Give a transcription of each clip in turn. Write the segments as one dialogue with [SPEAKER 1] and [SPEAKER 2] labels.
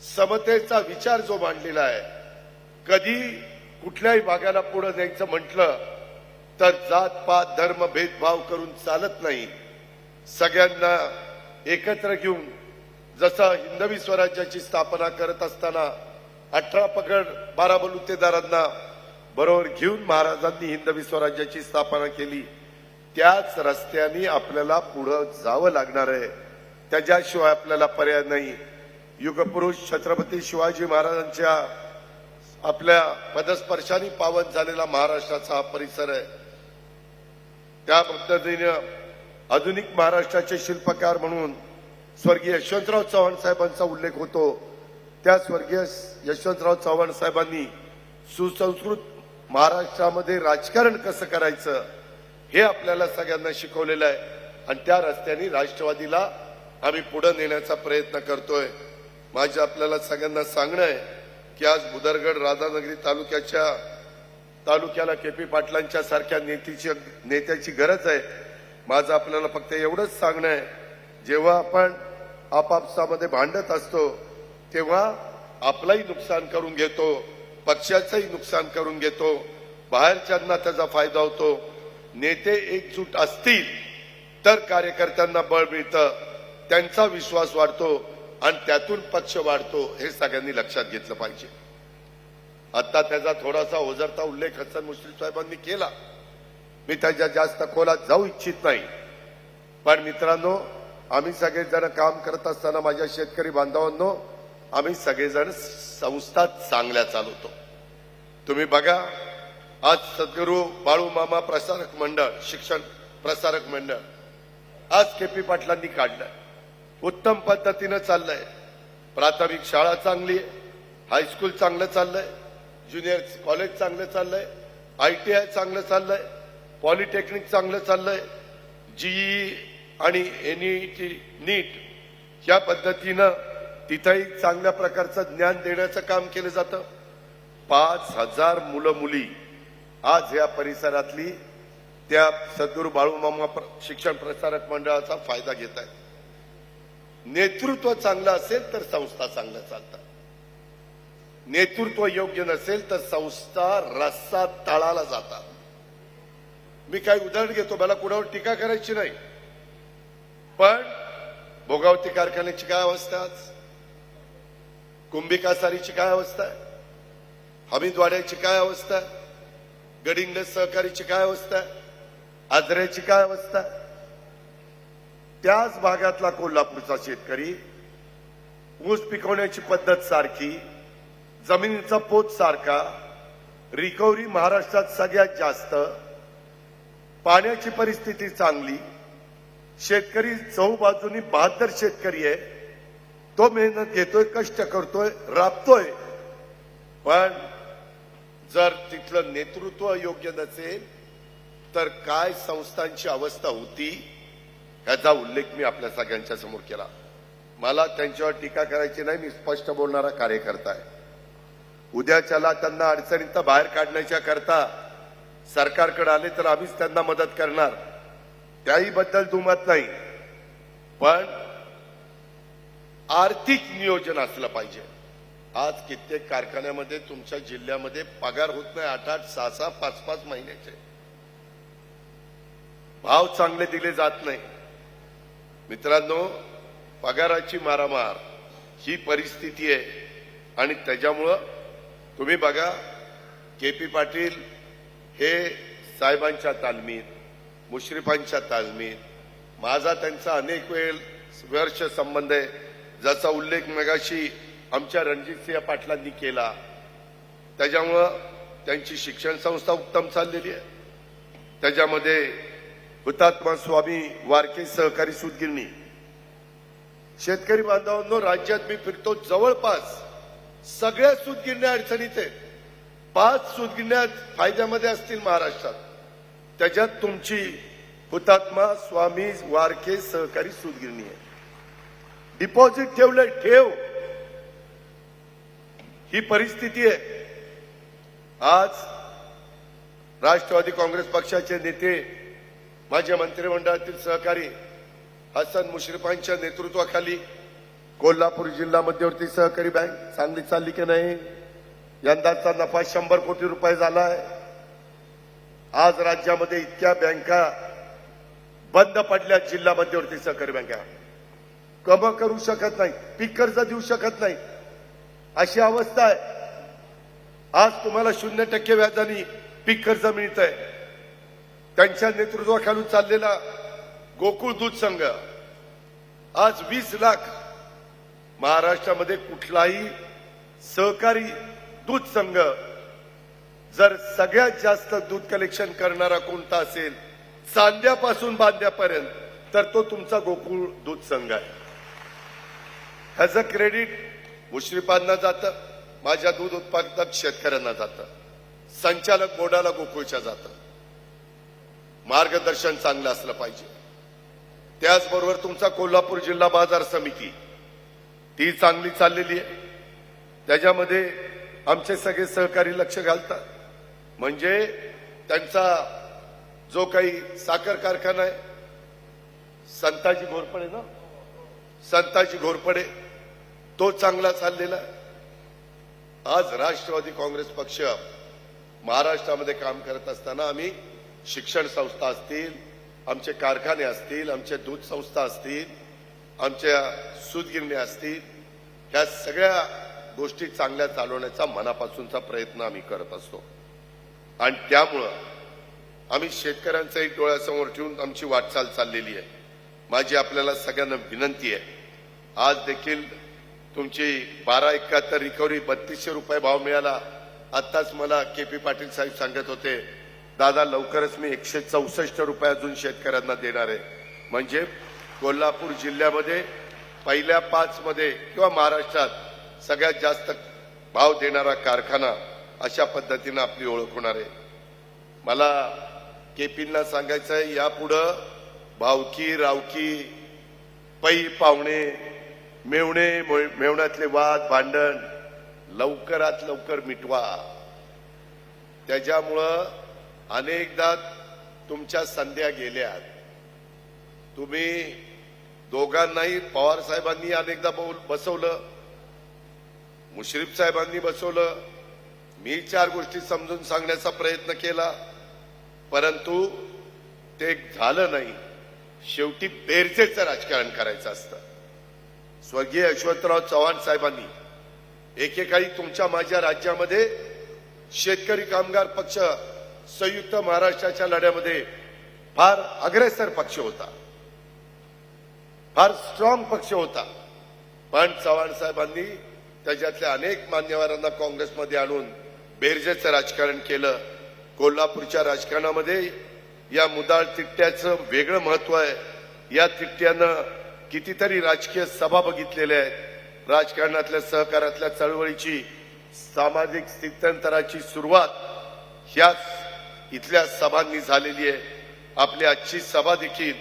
[SPEAKER 1] समतेचा विचार जो मांडलेला आहे, कधी कुठल्याही भागाला पुढे न्यायचं म्हटलं तर जात पात धर्म भेदभाव करून चालत नाही. सगळ्यांना एकत्र घेऊन जसं हिंदवी स्वराज्याची स्थापना करत असताना 18 पगड 12 बलुतेदारांना बरोबर घेऊन महाराजांनी हिंदवी स्वराज्याची स्थापना केली, त्याच रस्त्याने आपल्याला पुढे जावं लागणार आहे. त्याच्याशिवाय आपल्याला पर्याय नाही. युगपुरुष छत्रपती शिवाजी महाराजांच्या आपल्या पदस्पर्शाने पावन झालेला महाराष्ट्राचा हा परिसर आहे. त्या पद्धतीने आधुनिक महाराष्ट्राचे शिल्पकार म्हणून स्वर्गीय यशवंतराव चव्हाण साहेबांचा उल्लेख होतो. त्या स्वर्गीय यशवंतराव चव्हाण साहेबांनी सुसंस्कृत महाराष्ट्रामध्ये राजकारण कसं करायचं हे आपल्याला सगळ्यांना शिकवलेलं आहे आणि त्या रस्त्याने राष्ट्रवादीला आम्ही पुढे नेण्याचा प्रयत्न करतोय. माझं आपल्याला सगळ्यांना सांगणं आहे की आज बुदरगड राधानगरी तालुक्याला केपी पाटलांच्या सारख्या नेत्याची गरज आहे. माझं आपल्याला फक्त एवढंच सांगणं आहे, जेव्हा आपण आपापसामध्ये भांडत असतो तेव्हा आपलंही नुकसान करून घेतो, पक्षाचंही नुकसान करून घेतो, बाहेरच्यांना त्याचा फायदा होतो. नेते एकजूट असतील तर कार्यकर्त्यांना बळ मिळतं, त्यांचा विश्वास वाढतो आणि त्यातून पक्ष वाढतो. हे सगळ्यांनी लक्षात घेतलं पाहिजे. आता त्याचा थोडासा ओझरता उल्लेख हसन मुश्रीफ साहेबांनी केला. मी त्याच्या जास्त खोलात जाऊ इच्छित नाही. पण मित्रांनो, आम्ही सगळेजण काम करत असताना माझ्या शेतकरी बांधवांनो, आम्ही सगळेजण संस्था चांगल्या चालवतो. तुम्ही बघा, आज सद्गुरू बाळू मामा प्रसारक मंडळ, शिक्षण प्रसारक मंडळ आज केपी पाटलांनी काढलं. उत्तम पद्धतीनं चाललंय. प्राथमिक शाळा चांगली आहे, हायस्कूल चांगलं चाललंय, ज्युनियर कॉलेज चांगलं चाललंय, ITI चांगलं चाललंय, पॉलिटेक्निक चांगलं चाललंय, GE आणि NET नीट या पद्धतीनं तिथेही चांगल्या प्रकारचं ज्ञान देण्याचं काम केलं जातं. 5000 मुलं मुली आज या परिसरातली त्या सद्गुरू बाळूमामा शिक्षण प्रसारक मंडळाचा फायदा घेत आहेत. नेतृत्व चांगलं असेल तर संस्था चांगल्या चालतात. नेतृत्व योग्य नसेल तर संस्था रस्ता तळाला जातात. मी काही उदाहरण घेतो, मला कुणावर टीका करायची नाही, पण भोगावती कारखान्याची काय अवस्था आज, कुंभिका सारीची काय अवस्था आहे, हमीदवाड्याची काय अवस्था आहे, गडिंग सहकारीची काय अवस्था आहे, आजऱ्याची काय अवस्था आहे. त्याच भागातला कोल्हापूरचा शेतकरी ऊस पिकवण्याची पद्धत सारखी, जमिनीचा पोत सारखा, रिकव्हरी महाराष्ट्रात सगळ्यात जास्त, पाण्याची परिस्थिती चांगली, शेतकरी चहूबाजूनी बहादर शेतकरी आहे. तो मेहनत घेतोय, कष्ट करतोय, राबतोय. पण जर तिथलं नेतृत्व योग्य नसेल तर काय संस्थांची अवस्था होती याचा उल्लेख मी आपल्या सगळ्यांच्या समोर केला. मला त्यांच्यावर टीका करायची नाही, मी स्पष्ट बोलणारा कार्यकर्ता आहे. उद्याच्याला त्यांना अडचणीत बाहेर काढण्याच्या करता सरकारकडे आले तर आम्हीच त्यांना मदत करणार, त्याही बद्दल दुमत नाही. पण आर्थिक नियोजन असलं पाहिजे. आज कित्येक कारखान्यामध्ये तुमच्या जिल्ह्यामध्ये पगार होत नाही, 8-8, 6-6, 5-5 महिन्याचे. भाव चांगले दिले जात नाही. मित्रांनो, पगाराची मारामार ही परिस्थिती आहे आणि त्याच्यामुळं तुम्ही बघा, केपी पाटील हे साहेबांच्या तालमीत, मुश्रीफांच्या तालमीत, माझा त्यांचा अनेक वर्ष संबंध आहे. ज्याचा उल्लेख मगाशी आमच्या रणजितसिंह पाटलांनी केला. त्याच्यामुळं त्यांची शिक्षण संस्था उत्तम चाललेली आहे. त्याच्यामध्ये हुतात्मा स्वामी वारके सहकारी सूतगिरणी. शेतकरी बांधवांनो, राज्यात मी फिरतो, जवळपास सगळ्या सूतगिरण्या अडचणीत आहेत. 5 सूतगिरण्या फायद्यामध्ये असतील महाराष्ट्रात, त्याच्यात तुमची हुतात्मा स्वामी वारके सहकारी सूतगिरणी आहे. डिपॉझिट ठेवलंय, ठेव, ही परिस्थिती आहे. आज राष्ट्रवादी काँग्रेस पक्षाचे नेते, माझ्या मंत्रिमंडळातील सहकारी हसन मुश्रीफांच्या नेतृत्वाखाली कोल्हापूर जिल्हा मध्यवर्ती सहकारी बँक चांगली चालली की नाही? यंदाचा नफा 100 कोटी रुपये झालाय. आज राज्यामध्ये इतक्या बँका बंद पडल्या, जिल्हा मध्यवर्ती सहकारी बँका कम करू शकत नाही, पीक कर्ज देऊ शकत नाही, अशी अवस्था आहे. आज तुम्हाला 0% व्याजाने पीक कर्ज मिळत आहे. त्यांच्या नेतृत्वाखाली चाललेला गोकुळ दूध संघ आज 20 लाख, महाराष्ट्रामध्ये कुठलाही सहकारी दूध संघ जर सगळ्यात जास्त दूध कलेक्शन करणारा कोणता असेल चांद्यापासून बांद्यापर्यंत, तर तो तुमचा गोकुळ दूध संघ आहे. ह्याचं क्रेडिट मुश्रीफांना जातं, माझ्या दूध उत्पादक शेतकऱ्यांना जातं, संचालक बोर्डाला गोकुळच्या जातं. मार्गदर्शन चांगलं असलं पाहिजे. त्याचबरोबर तुमचा कोल्हापूर जिल्हा बाजार समिती ती चांगली चाललेली आहे. त्याच्यामध्ये आमचे सगळे सहकारी लक्ष घालतात. म्हणजे त्यांचा जो काही साखर कारखाना आहे, संताजी घोरपडे ना, संताजी घोरपडे, तो चांगला चाललेला आहे. आज राष्ट्रवादी काँग्रेस पक्ष महाराष्ट्रामध्ये काम करत असताना आम्ही शिक्षण संस्था असतील, आमचे कारखाने असतील, आमचे दूध संस्था असतील, आमच्या सूतगिरण्या असतील, ह्या सगळ्या गोष्टी चांगल्या चालवण्याचा मनापासूनचा प्रयत्न आम्ही करत असतो. आणि त्यामुळं आम्ही शेतकऱ्यांचाही डोळ्यासमोर ठेवून आमची वाटचाल चाललेली आहे. माझी आपल्याला सगळ्यांना विनंती आहे, आज देखील तुमची 1271 रिकव्हरी 3200 रुपये भाव मिळाला. आत्ताच मला KP पाटील साहेब सांगत होते, दादा लवकरच मी 164 रुपये अजून शेतकऱ्यांना देणार आहे. म्हणजे कोल्हापूर जिल्ह्यामध्ये पहिल्या 5 मध्ये किंवा महाराष्ट्रात सगळ्यात जास्त भाव देणारा कारखाना अशा पद्धतीनं आपली ओळख होणार आहे. मला KPंना सांगायचं आहे, यापुढं भावकी रावकी पै पाहुणे मेवण्यातले वाद भांडण लवकरात लवकर मिटवा. त्याच्यामुळं अनेकदा तुमच्या संध्या गेल्यात. तुम्ही दोघांनाही पवार साहेबांनी अनेकदा बसवलं, मुश्रीफ साहेबांनी बसवलं, मी 4 गोष्टी समजून सांगण्याचा प्रयत्न केला, परंतु ते झालं नाही. शेवटी बेरजेचं राजकारण करायचं असतं. स्वर्गीय यशवंतराव चव्हाण साहेबांनी एकेकाळी तुमच्या माझ्या राज्यामध्ये शेतकरी कामगार पक्ष संयुक्त महाराष्ट्राच्या लढ्यामध्ये फार अग्रेसर पक्ष होता, फार स्ट्रॉंग पक्ष होता. पण चव्हाण साहेबांनी त्याच्यातल्या अनेक मान्यवरांना काँग्रेसमध्ये आणून बेरजेचं राजकारण केलं. कोल्हापूरच्या राजकारणामध्ये या मुदाळ तिट्ट्याचं वेगळं महत्व आहे. या तिट्ट्यानं कितीतरी राजकीय सभा बघितलेल्या आहेत. राजकारणातल्या सहकारातल्या चळवळीची सामाजिक स्थित्यंतराची सुरुवात ह्याच इथल्या सभांनी झालेली आहे. आपली आजची सभा देखील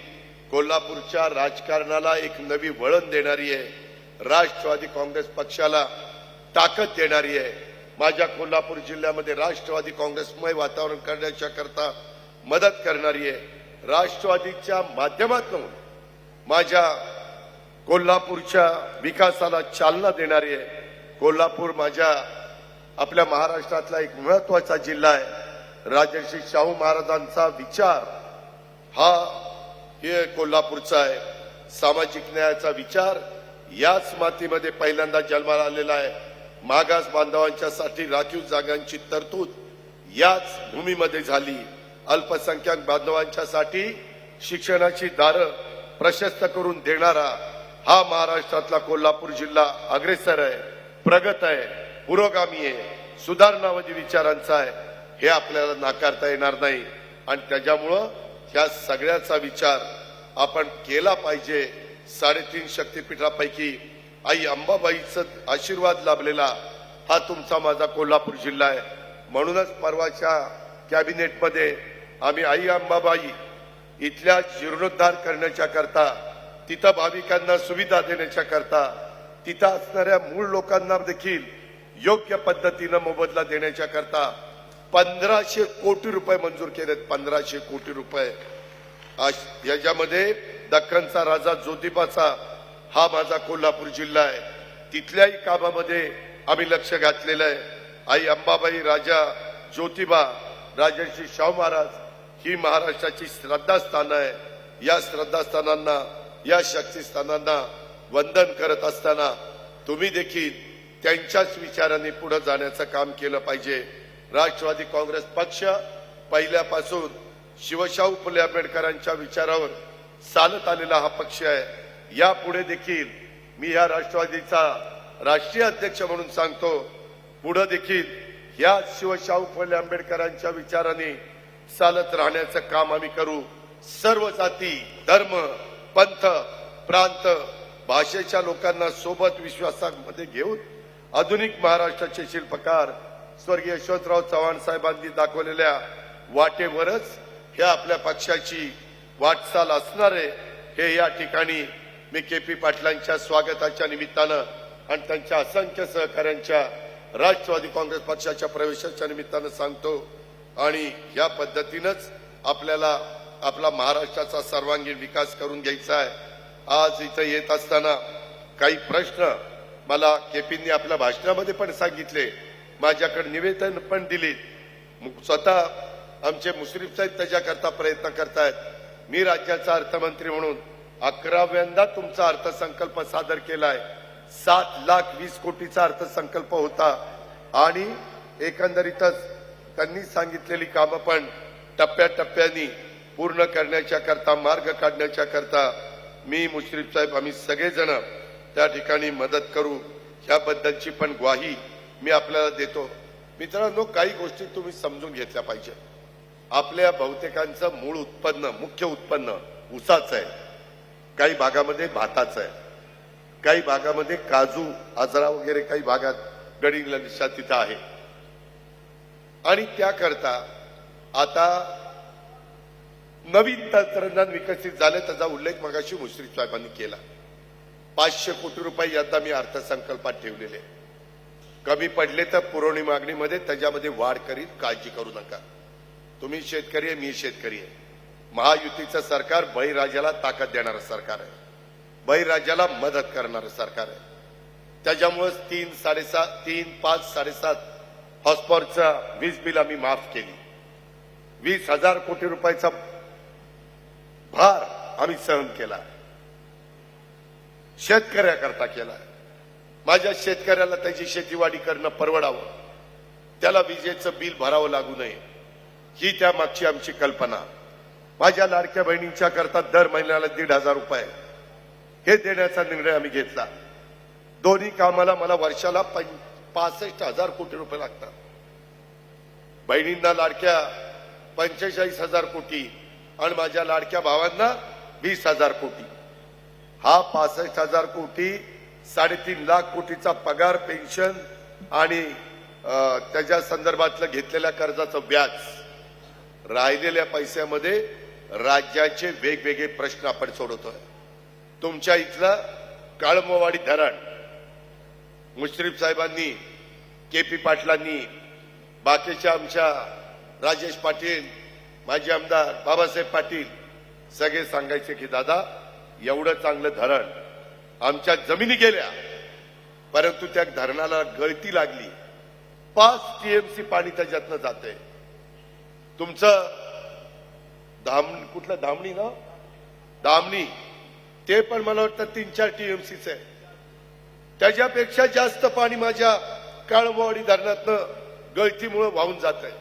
[SPEAKER 1] कोल्हापूरच्या राजकारणाला एक नवी वळण देणारी आहे, राष्ट्रवादी काँग्रेस पक्षाला ताकद देणारी आहे. माझ्या कोल्हापूर जिल्ह्यामध्ये राष्ट्रवादी काँग्रेसमय वातावरण करण्याच्या करता मदत करणारी आहे. राष्ट्रवादीच्या माध्यमातून माझ्या कोल्हापूरच्या विकासाला चालना देणारी आहे. कोल्हापूर माझ्या आपल्या महाराष्ट्रातला एक महत्वाचा जिल्हा आहे. राजर्षी शाहू महाराजांचा विचार हा हे कोल्हापूरचा आहे. सामाजिक न्यायाचा विचार याच मातीमध्ये पहिल्यांदा जन्माला आलेला आहे. मागास बांधवांच्यासाठी राखीव जागांची तरतूद याच भूमीमध्ये झाली. अल्पसंख्याक बांधवांच्यासाठी शिक्षणाची दारं प्रशस्त करून देणारा हा महाराष्ट्रातला कोल्हापूर जिल्हा अग्रेसर आहे, प्रगत आहे, पुरोगामी आहे, सुधारणावादी विचारांचा आहे. हे आपल्याला नाकारता येणार नाही. आणि त्याच्यामुळं ह्या सगळ्याचा विचार आपण केला पाहिजे. 3.5 शक्तीपीठापैकी आई अंबाबाईचा आशीर्वाद लाभलेला हा तुमचा माझा कोल्हापूर जिल्हा आहे. म्हणूनच परवाच्या कॅबिनेटमध्ये आम्ही आई अंबाबाई इथल्या जीर्णोद्धार करण्याच्या करता, तिथं भाविकांना सुविधा देण्याच्या करता, तिथं असणाऱ्या मूळ लोकांना देखील योग्य पद्धतीनं मोबदला देण्याच्या करता 1500 कोटी रुपये मंजूर केलेत. 1500 कोटी रुपये. याच्यामध्ये दख्खनचा राजा ज्योतिबाचा हा माझा कोल्हापूर जिल्हा आहे. तिथल्याही कामामध्ये आम्ही लक्ष घातलेलं आहे. आई अंबाबाई, राजा ज्योतिबा, राजर्षी शाहू महाराज ही महाराष्ट्राची श्रद्धास्थानं आहे. या श्रद्धास्थानांना, या शक्तिस्थानांना वंदन करत असताना तुम्ही देखील त्यांच्याच विचारांनी पुढे जाण्याचं काम केलं पाहिजे. राष्ट्रवादी काँग्रेस पक्ष पहिल्यापासून शिवशाहू फुले आंबेडकरांच्या विचारावर चालत आलेला हा पक्ष आहे. यापुढे देखील मी या राष्ट्रवादीचा राष्ट्रीय अध्यक्ष म्हणून सांगतो, पुढे देखील या शिवशाहू फुले आंबेडकरांच्या विचारांनी चालत राहण्याचं काम आम्ही करू. सर्व जाती, धर्म, पंथ, प्रांत, भाषेच्या लोकांना सोबत विश्वासामध्ये घेऊन आधुनिक महाराष्ट्राचे शिल्पकार स्वर्गीय यशवंतराव चव्हाण साहेबांनी दाखवलेल्या वाटेवरच ह्या आपल्या पक्षाची वाटचाल असणार आहे. हे या ठिकाणी मी के.पी. पाटलांच्या स्वागताच्या निमित्तानं आणि त्यांच्या असंख्य सहकाऱ्यांच्या राष्ट्रवादी काँग्रेस पक्षाच्या प्रवेशाच्या निमित्तानं सांगतो. आणि या पद्धतीनंच आपल्याला आपला महाराष्ट्राचा सर्वांगीण विकास करून घ्यायचा आहे. आज इथं येत असताना काही प्रश्न मला केपींनी आपल्या भाषणामध्ये पण सांगितले, माझ्याकडे निवेदन पण दिली. स्वतः आमचे मुश्रीफ साहेब त्याच्याकरता प्रयत्न करतायत. मी राज्याचा अर्थमंत्री म्हणून 11व्यांदा तुमचा अर्थसंकल्प सादर केलाय. 7,20,00,000 कोटीचा अर्थसंकल्प होता आणि एकंदरीतच त्यांनी सांगितलेली कामं पण टप्प्याटप्प्याने पूर्ण करण्याच्या करता, मार्ग काढण्याच्या करता मी, मुश्रीफ साहेब, आम्ही सगळेजण त्या ठिकाणी मदत करू. ह्याबद्दलची पण ग्वाही मी आपल्याला देतो. मित्रांनो, काही गोष्टी तुम्ही समजून घेतल्या पाहिजे. आपल्या बहुतेकांचं मूळ उत्पन्न, मुख्य उत्पन्न ऊसाचं आहे, काही भागामध्ये भाताचं आहे, काही भागामध्ये काजू, आजरा वगैरे काही भागात गडिंग्लजच्या तिथं आहे. आणि त्याकरता आता नवीन तंत्रज्ञान विकसित झाले, त्याचा उल्लेख मगाशी मुश्रीफ साहेबांनी केला. 500 कोटी रुपये यंदा मी अर्थसंकल्पात ठेवलेले. कमी पडले तर पुरवणी मागणीमध्ये त्याच्यामध्ये वाढ करील, काळजी करू नका. तुम्ही शेतकरी आहे, मी शेतकरी आहे. महायुतीचं सरकार बळीराजाला ताकद देणारं सरकार आहे, बळीराजाला मदत करणारं सरकार आहे. त्याच्यामुळेच 3, 5, 7.5 हॉर्सपॉवरचा वीज बिल आम्ही माफ केली. 20,000 कोटी रुपयाचा भार आम्ही सहन केला, शेतकऱ्याकरता केला. माझ्या शेतकऱ्याला त्याची शेतीवाडी करणं परवडावं, त्याला विजेचं बिल भरावं लागू नये, ही त्यामागची आमची कल्पना. माझ्या लाडक्या बहिणींच्या करता दर महिन्याला 1,500 रुपये हे देण्याचा निर्णय आम्ही घेतला. दोन्ही कामाला मला वर्षाला 65,000 कोटी रुपये लागतात. बहिणींना लाडक्या 45,000 कोटी आणि माझ्या लाडक्या भावांना 20,000 कोटी. हा 65,000 कोटी 3.5 लाख कोटीचा पगार, पेन्शन आणि त्याच्या संदर्भातलं घेतलेल्या कर्जाचं व्याज. राहिलेल्या पैशामध्ये राज्याचे वेगवेगळे प्रश्न आपण सोडवतोय. तुमच्या इथलं काळमवाडी धरण मुश्रीफ साहेबांनी, के.पी. पाटलांनी, बाकीच्या आमच्या राजेश पाटील, माजी आमदार बाबासाहेब पाटील सगळे सांगायचे की दादा एवढं चांगलं धरण आमच्या जमिनी गेल्या, परंतु त्या धरणाला गळती लागली. 5 TMC पाणी त्याच्यातनं जाते. तुमचं कुठलं धामणी ना, धामणी ते पण मला वाटतं 3-4 TMCच आहे. त्याच्यापेक्षा जास्त पाणी माझ्या काळमवाडी धरणातनं गळतीमुळे वाहून जात आहे.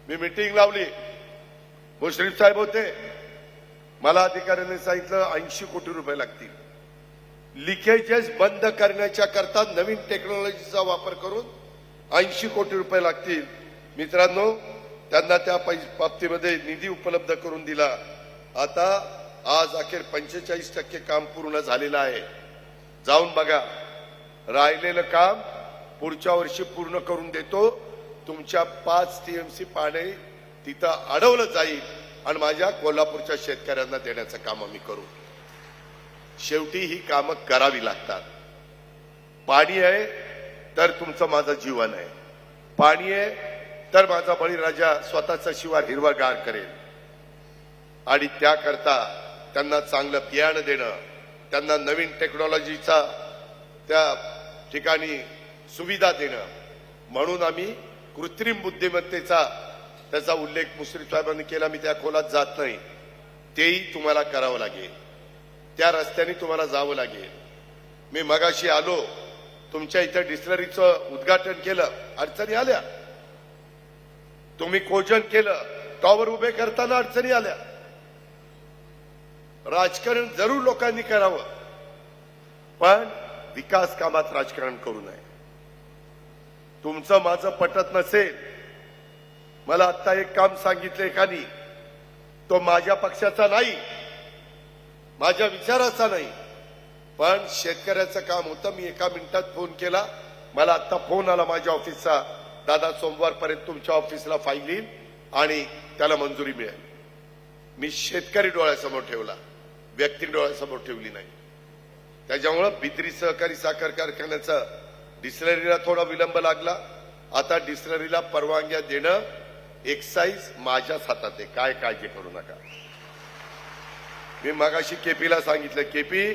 [SPEAKER 1] मी मीटिंग लावली, मुश्रीफ साहेब होते. मला अधिकाऱ्यांनी सांगितलं 80 कोटी रुपये लागतील. लिकेजेस बंद करण्याच्या करता नवीन टेक्नॉलॉजीचा वापर करून 80 कोटी रुपये लागतील. मित्रांनो, त्यांना त्या बाबतीमध्ये निधी उपलब्ध करून दिला. आता आज अखेर 45% काम पूर्ण झालेलं आहे. जाऊन बघा, राहिलेलं काम पुढच्या वर्षी पूर्ण करून देतो. तुमच्या 5 TMC पाणी तिथं अडवलं जाईल आणि माझ्या कोल्हापूरच्या शेतकऱ्यांना देण्याचं काम आम्ही करू. शेवटी ही कामं करावी लागतात. पाणी आहे तर तुमचं माझं जीवन आहे, पाणी आहे तर माझा बळीराजा स्वतःचा शिवार हिरवागार करेल. आणि त्याकरता त्यांना चांगलं बियाणं देणं, त्यांना नवीन टेक्नॉलॉजीचा त्या ठिकाणी सुविधा देणं, म्हणून आम्ही कृत्रिम बुद्धिमत्तेचा त्याचा उल्लेख मुश्रीफ साहेबांनी केला. मी त्या खोलात जात नाही. तेही तुम्हाला करावं लागेल, त्या रस्त्याने तुम्हाला जावं लागेल. मी मगाशी आलो, तुमच्या इथं डिस्टिलरीचं उद्घाटन केलं, अडचणी आल्या. तुम्ही कोजन केलं, टॉवर उभे करताना अडचणी आल्या. राजकारण जरूर लोकांनी करावं, पण विकास कामात राजकारण करू नये. तुमचं माझं पटत नसेल, मला आता एक काम सांगितलं एकानी, तो माझ्या पक्षाचा नाही, माझ्या विचाराचा नाही, पण शेतकऱ्याचं काम होतं. मी एका मिनिटात फोन केला, मला आता फोन आला माझ्या ऑफिसचा, दादा सोमवारपर्यंत तुमच्या ऑफिसला फाईल येईल आणि त्याला मंजुरी मिळेल. मी शेतकरी डोळ्यासमोर ठेवला, व्यक्ती डोळ्यासमोर ठेवली नाही. त्याच्यामुळं बिद्री सहकारी साखर कारखान्याचा डिस्टिलरीला थोडा विलंब लागला. आता डिस्टिलरीला परवानग्या देणं एक्साईज माझ्याच हातात आहे, काय काळजी करू नका. मी मगाशी केपीला सांगितलं, केपी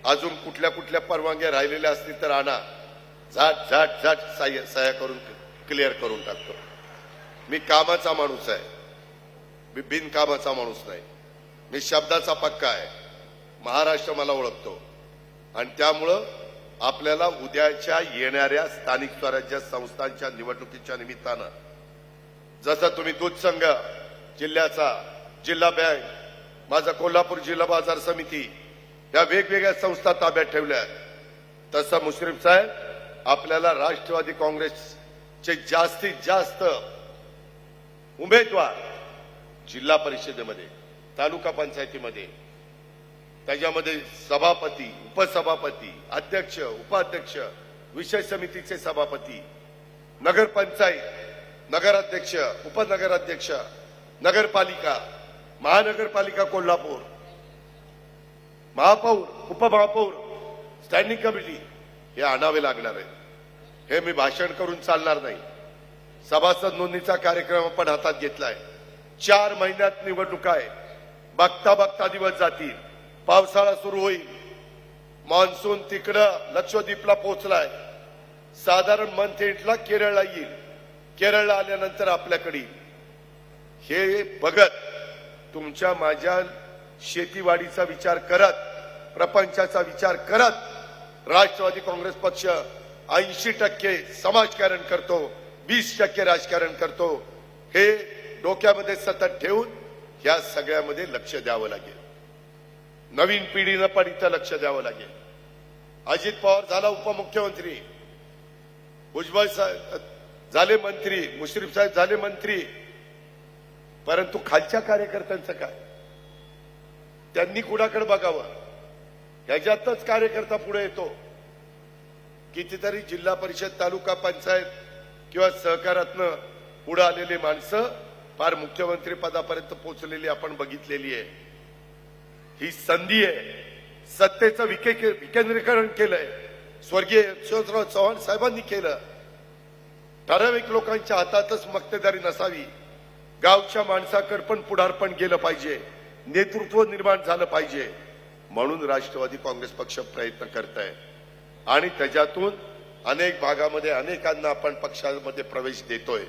[SPEAKER 1] अजून कुठल्या कुठल्या परवानग्या राहिलेल्या असतील तर आणा, झट झट झट सह्या करून क्लिअर करून टाकतो. मी कामाचा माणूस आहे, मी बिनकामाचा माणूस नाही. मी शब्दाचा पक्का आहे. महाराष्ट्र मला ओळखतो आणि त्यामुळं आपल्याला उद्याच्या येणाऱ्या स्थानिक स्वराज्य संस्थांच्या निवडणुकीच्या निमित्तानं, जसं तुम्ही दूध संघ जिल्ह्याचा, जिल्हा बँक, माझा कोल्हापूर जिल्हा बाजार समिती, या वेगवेगळ्या संस्था ताब्यात ठेवल्या, तसं मुश्रीफ साहेब आपल्याला राष्ट्रवादी काँग्रेसचे जास्तीत जास्त उमेदवार जिल्हा परिषदेमध्ये, तालुका पंचायतीमध्ये, त्याच्यामध्ये सभापती, उपसभापती, अध्यक्ष, उपाध्यक्ष, विषय समितीचे सभापती, नगरपंचायत, नगराध्यक्ष, उपनगराध्यक्ष, नगरपालिका, महानगरपालिका कोल्हापूर, महापौर, उपमहापौर, स्टँडिंग कमिटी हे आणावे लागणार आहे. हे मी भाषण करून चालणार नाही. सभासद नोंदणीचा कार्यक्रम आपण हातात घेतलाय. 4 महिन्यात निवडणूक आहे. बघता बघता दिवस जातील. पावसाळा सुरू होईल. मान्सून तिकडं लक्षद्वीपला पोहोचलाय. साधारण मंथ एंडला केरळला येईल. केरळला आल्यानंतर आपल्याकडे हे बघत, तुमच्या माझ्या शेतीवाडीचा विचार करत, प्रपंचाचा विचार करत राष्ट्रवादी काँग्रेस पक्ष 80% समाजकारण करतो, 20% राजकारण करतो. हे डोक्यामध्ये सतत ठेवून या सगळ्यामध्ये लक्ष द्यावं लागेल. नवीन पिढीनं पण इथं लक्ष द्यावं लागेल. अजित पवार झाला उपमुख्यमंत्री, भुजबळ झाले मंत्री, मुश्रीफ साहेब झाले मंत्री, परंतु खालच्या कार्यकर्त्यांचं काय? त्यांनी कुणाकडे बघावं? ह्याच्यातच कार्यकर्ता पुढे येतो. कितीतरी जिल्हा परिषद, तालुका पंचायत किंवा सहकारातनं पुढे आलेली माणसं फार मुख्यमंत्री पदापर्यंत पोहोचलेली आपण बघितलेली आहे. ही संधी आहे. सत्तेचं विकेंद्रीकरण केलंय. स्वर्गीय यशवंतराव चव्हाण साहेबांनी केलं. ठराविक लोकांच्या हातातच मक्तेदारी नसावी. गावच्या माणसाकडे पण पुढारपण गेलं पाहिजे. नेतृत्व निर्माण झालं पाहिजे. म्हणून राष्ट्रवादी काँग्रेस पक्ष प्रयत्न करत आहे आणि त्याच्यातून अनेक भागामध्ये अनेकांना आपण पक्षामध्ये प्रवेश देतोय.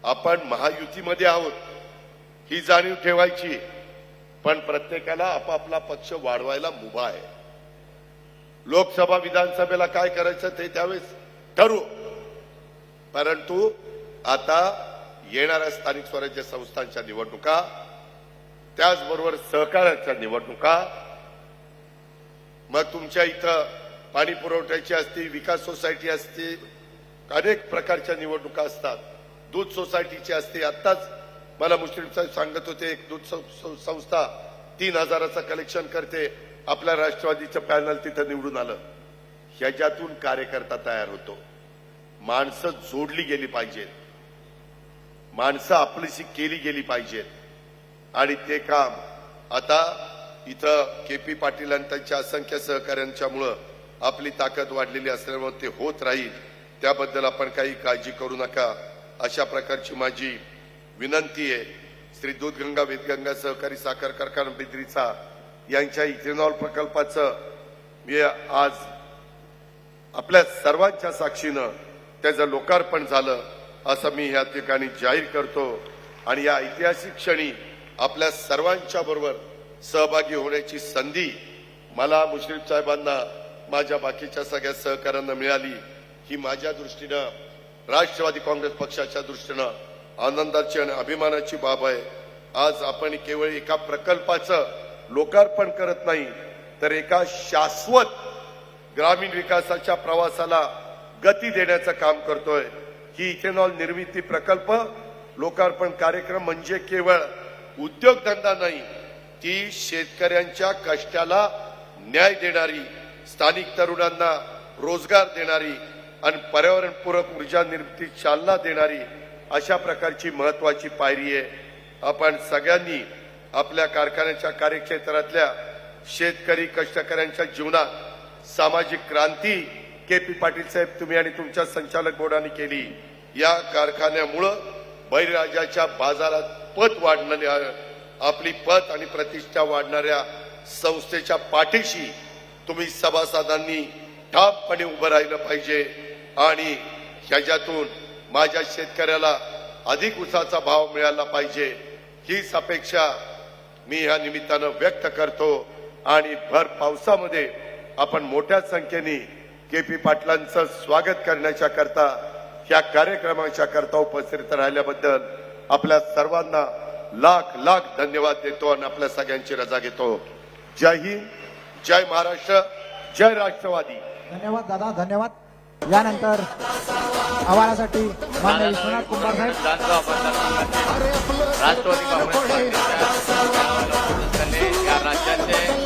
[SPEAKER 1] आपण महायुतीमध्ये आहोत ही जाणीव ठेवायची, पण प्रत्येकाला आपापला पक्ष वाढवायला मुभा आहे. लोकसभा विधानसभेला काय करायचं ते त्यावेळेस ठरवू, परंतु आता येणाऱ्या स्थानिक स्वराज्य संस्थांच्या निवडणुका, त्याचबरोबर सहकार्याच्या निवडणुका, मग तुमच्या इथं पाणी पुरवठ्याची असतील, विकास सोसायटी असतील, अनेक प्रकारच्या निवडणुका असतात. दूध सोसायटीची असते. आत्ताच मला मुश्रीफ साहेब सांगत होते, एक दूध संस्था 3000चं कलेक्शन करते. आपल्या राष्ट्रवादीचं पॅनल तिथं निवडून आलं. ह्याच्यातून कार्यकर्ता तयार होतो. माणसं जोडली गेली पाहिजेत, माणसं आपलीशी केली गेली पाहिजेत आणि ते काम आता इथं केपी पाटील आणि त्यांच्या असंख्य सहकाऱ्यांच्यामुळं आपली ताकद वाढलेली असल्यामुळे ते होत राहील. त्याबद्दल आपण काही काळजी करू नका, अशा प्रकारची माझी विनंती आहे. श्री दूधगंगा वेदगंगा सहकारी साखर कारखाना बिद्रीचा यांच्या इथेनॉल प्रकल्पाचं मी आज आपल्या सर्वांच्या साक्षीनं त्याचं लोकार्पण झालं असं मी या ठिकाणी जाहीर करतो आणि या ऐतिहासिक क्षणी आपल्या सर्वांच्या बरोबर सहभागी होण्याची संधी मला मुश्रीफ साहेबांना माझ्या बाकीच्या सगळ्या सहकाऱ्यांना मिळाली ही माझ्या दृष्टीनं राष्ट्रवादी काँग्रेस पक्षाच्या दृष्टीनं आनंदाची आणि अभिमानाची बाब आहे। आज आपण केवळ एका प्रकल्पाचं लोकार्पण करत नाही तर एका शाश्वत ग्रामीण विकासाच्या प्रवासाला गती देण्याचं काम करतोय। ही इथेनॉल निर्मिती प्रकल्प लोकार्पण कार्यक्रम म्हणजे केवळ उद्योगधंदा नाही, ती शेतकऱ्यांच्या कष्टाला न्याय देणारी, स्थानिक तरुणांना रोजगार देणारी आणि पर्यावरणपूरक ऊर्जा निर्मितीस चालना देणारी अशा प्रकारची महत्वाची पायरी आहे। आपण सगळ्यांनी आपल्या कारखान्याच्या कार्यक्षेत्रातल्या शेतकरी कष्टकऱ्यांच्या जीवनात सामाजिक क्रांती के.पी. पाटील साहेब तुम्ही आणि तुमच्या संचालक बोर्डाने केली। या कारखान्यामुळं बळीराजाच्या बाजारात पत वाढणाऱ्या, आपली पत आणि प्रतिष्ठा वाढणाऱ्या संस्थेच्या पाठीशी तुम्ही सभासदांनी ठामपणे उभं राहिलं पाहिजे आणि ह्याच्यातून माझ्या शेतकऱ्याला अधिक ऊसाचा भाव मिळाला पाहिजे हीच अपेक्षा मी या निमित्तानं व्यक्त करतो। आणि भर पावसामध्ये आपण मोठ्या संख्येने के.पी. पाटलांचं स्वागत करण्याच्या करता या कार्यक्रमाच्या करता उपस्थित राहिल्याबद्दल आपल्या सर्वांना लाख लाख धन्यवाद देतो आणि आपल्या सगळ्यांची रजा घेतो। जय हिंद, जय महाराष्ट्र, जय राष्ट्रवादी।
[SPEAKER 2] धन्यवाद दादा, धन्यवाद। यानंतर आव्हानासाठी माननीय विश्वनाथ कुंभार साहेब।
[SPEAKER 3] राष्ट्रवादी काँग्रेस पक्षाच्या या राज्याचे